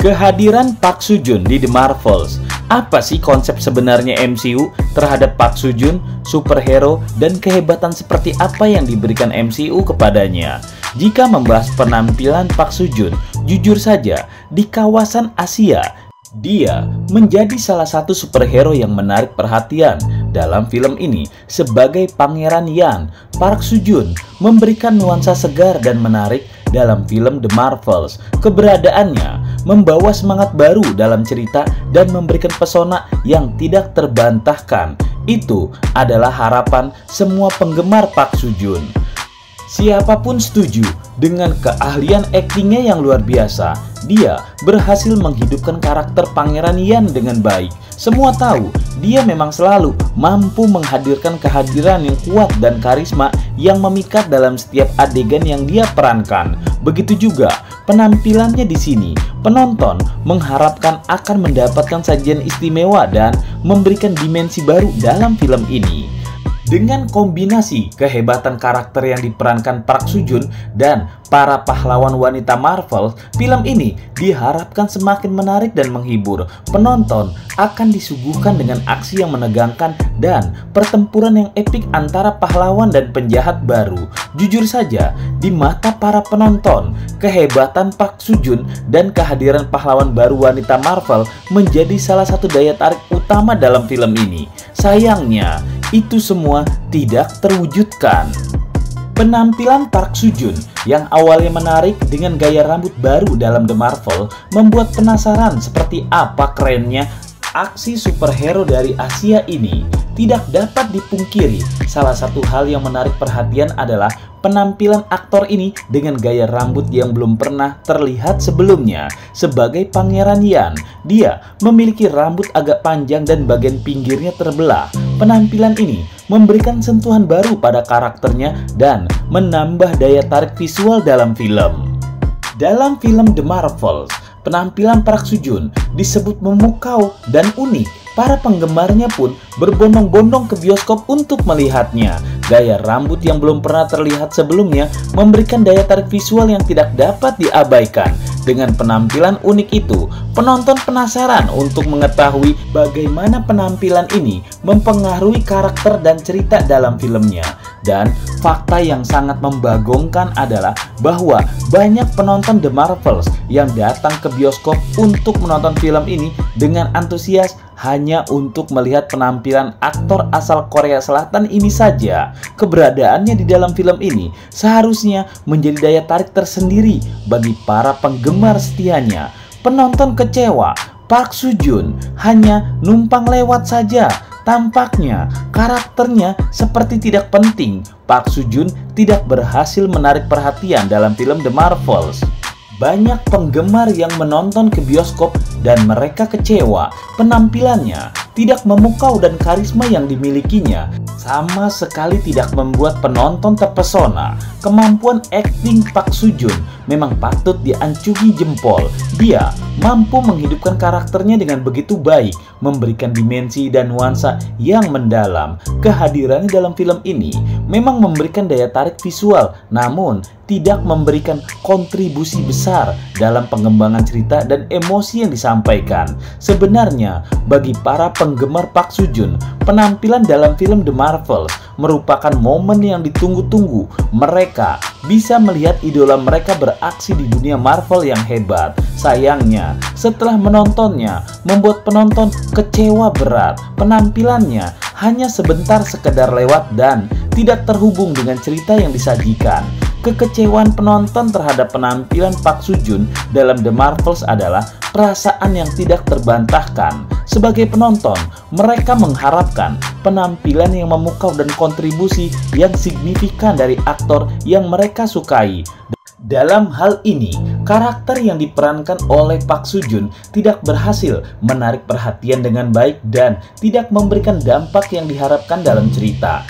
Kehadiran Park Soo Joon di The Marvels. Apa sih konsep sebenarnya MCU terhadap Park Soo Joon, superhero, dan kehebatan seperti apa yang diberikan MCU kepadanya? Jika membahas penampilan Park Soo Joon, jujur saja, di kawasan Asia, dia menjadi salah satu superhero yang menarik perhatian. Dalam film ini, sebagai Pangeran Yan, Park Soo Joon memberikan nuansa segar dan menarik dalam film The Marvels. Keberadaannya membawa semangat baru dalam cerita dan memberikan pesona yang tidak terbantahkan. Itu adalah harapan semua penggemar Park Soo Joon. Siapapun setuju dengan keahlian aktingnya yang luar biasa. Dia berhasil menghidupkan karakter Pangeran Yan dengan baik. Semua tahu dia memang selalu mampu menghadirkan kehadiran yang kuat dan karisma yang memikat dalam setiap adegan yang dia perankan. Begitu juga penampilannya di sini. Penonton mengharapkan akan mendapatkan sajian istimewa dan memberikan dimensi baru dalam film ini. Dengan kombinasi kehebatan karakter yang diperankan Park Soo Joon dan para pahlawan wanita Marvel, film ini diharapkan semakin menarik dan menghibur. Penonton akan disuguhkan dengan aksi yang menegangkan dan pertempuran yang epik antara pahlawan dan penjahat baru. Jujur saja, di mata para penonton, kehebatan Park Soo Joon dan kehadiran pahlawan baru wanita Marvel menjadi salah satu daya tarik utama dalam film ini. Sayangnya, itu semua tidak terwujudkan. Penampilan Park Soo Joon yang awalnya menarik dengan gaya rambut baru dalam The Marvel membuat penasaran seperti apa kerennya aksi superhero dari Asia ini. Tidak dapat dipungkiri, salah satu hal yang menarik perhatian adalah penampilan aktor ini dengan gaya rambut yang belum pernah terlihat sebelumnya. Sebagai Pangeran Yan, dia memiliki rambut agak panjang dan bagian pinggirnya terbelah. Penampilan ini memberikan sentuhan baru pada karakternya dan menambah daya tarik visual dalam film. Dalam film The Marvels, penampilan Park Soo Joon disebut memukau dan unik. Para penggemarnya pun berbondong-bondong ke bioskop untuk melihatnya. Gaya rambut yang belum pernah terlihat sebelumnya memberikan daya tarik visual yang tidak dapat diabaikan. Dengan penampilan unik itu, penonton penasaran untuk mengetahui bagaimana penampilan ini mempengaruhi karakter dan cerita dalam filmnya. Dan fakta yang sangat membagongkan adalah bahwa banyak penonton The Marvels yang datang ke bioskop untuk menonton film ini dengan antusias hanya untuk melihat penampilan aktor asal Korea Selatan ini saja. Keberadaannya di dalam film ini seharusnya menjadi daya tarik tersendiri bagi para penggemar setianya. Penonton kecewa, Park Soo Joon hanya numpang lewat saja. Tampaknya karakternya seperti tidak penting. Park Soo Joon tidak berhasil menarik perhatian dalam film The Marvels. Banyak penggemar yang menonton ke bioskop dan mereka kecewa. Penampilannya tidak memukau dan karisma yang dimilikinya sama sekali tidak membuat penonton terpesona. Kemampuan akting Park Soo Joon memang patut diacungi jempol. Dia mampu menghidupkan karakternya dengan begitu baik, memberikan dimensi dan nuansa yang mendalam. Kehadirannya dalam film ini memang memberikan daya tarik visual, namun tidak memberikan kontribusi besar dalam pengembangan cerita dan emosi yang disampaikan. Sebenarnya, bagi para penggemar Park Soo Joon, penampilan dalam film The Marvels merupakan momen yang ditunggu-tunggu. Mereka bisa melihat idola mereka beraksi di dunia Marvel yang hebat. Sayangnya, setelah menontonnya, membuat penonton kecewa berat. Penampilannya hanya sebentar sekedar lewat dan tidak terhubung dengan cerita yang disajikan. Kekecewaan penonton terhadap penampilan Park Soo Joon dalam The Marvels adalah perasaan yang tidak terbantahkan. Sebagai penonton, mereka mengharapkan penampilan yang memukau dan kontribusi yang signifikan dari aktor yang mereka sukai. Dalam hal ini, karakter yang diperankan oleh Park Soo Joon tidak berhasil menarik perhatian dengan baik dan tidak memberikan dampak yang diharapkan dalam cerita.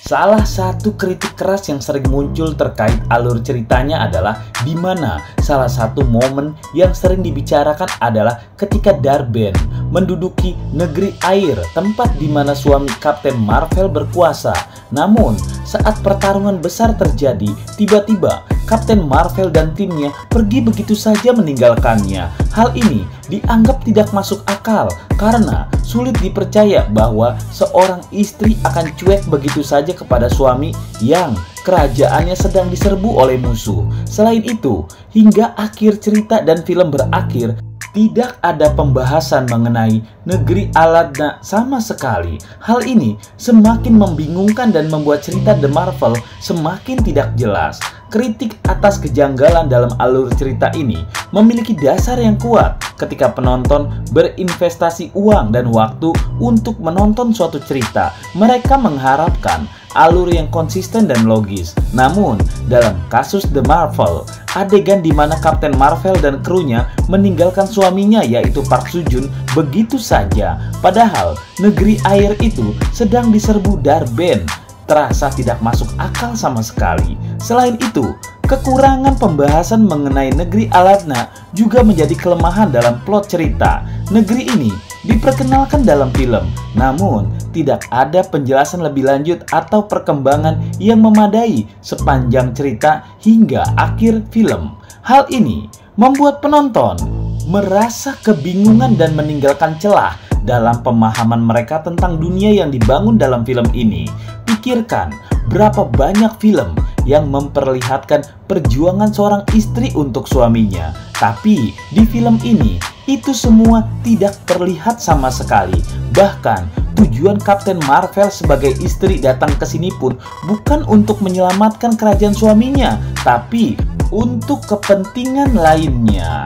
Salah satu kritik keras yang sering muncul terkait alur ceritanya adalah di mana salah satu momen yang sering dibicarakan adalah ketika Dar-Ben menduduki negeri air, tempat di mana suami Kapten Marvel berkuasa. Namun, saat pertarungan besar terjadi, tiba-tiba Kapten Marvel dan timnya pergi begitu saja meninggalkannya. Hal ini dianggap tidak masuk akal karena sulit dipercaya bahwa seorang istri akan cuek begitu saja kepada suami yang kerajaannya sedang diserbu oleh musuh. Selain itu, hingga akhir cerita dan film berakhir, tidak ada pembahasan mengenai negeri Aladna sama sekali. Hal ini semakin membingungkan dan membuat cerita The Marvel semakin tidak jelas. Kritik atas kejanggalan dalam alur cerita ini memiliki dasar yang kuat ketika penonton berinvestasi uang dan waktu untuk menonton suatu cerita. Mereka mengharapkan alur yang konsisten dan logis. Namun, dalam kasus The Marvel, adegan di mana Kapten Marvel dan krunya meninggalkan suaminya yaitu Park Soo Joon begitu saja. Padahal negeri air itu sedang diserbu Dar-Ben. Terasa tidak masuk akal sama sekali. Selain itu, kekurangan pembahasan mengenai negeri Aladna juga menjadi kelemahan dalam plot cerita. Negeri ini diperkenalkan dalam film, namun tidak ada penjelasan lebih lanjut atau perkembangan yang memadai sepanjang cerita hingga akhir film. Hal ini membuat penonton merasa kebingungan dan meninggalkan celah dalam pemahaman mereka tentang dunia yang dibangun dalam film ini. Pikirkan berapa banyak film yang memperlihatkan perjuangan seorang istri untuk suaminya, tapi di film ini itu semua tidak terlihat sama sekali. Bahkan tujuan Kapten Marvel sebagai istri datang ke sini pun bukan untuk menyelamatkan kerajaan suaminya, tapi untuk kepentingan lainnya.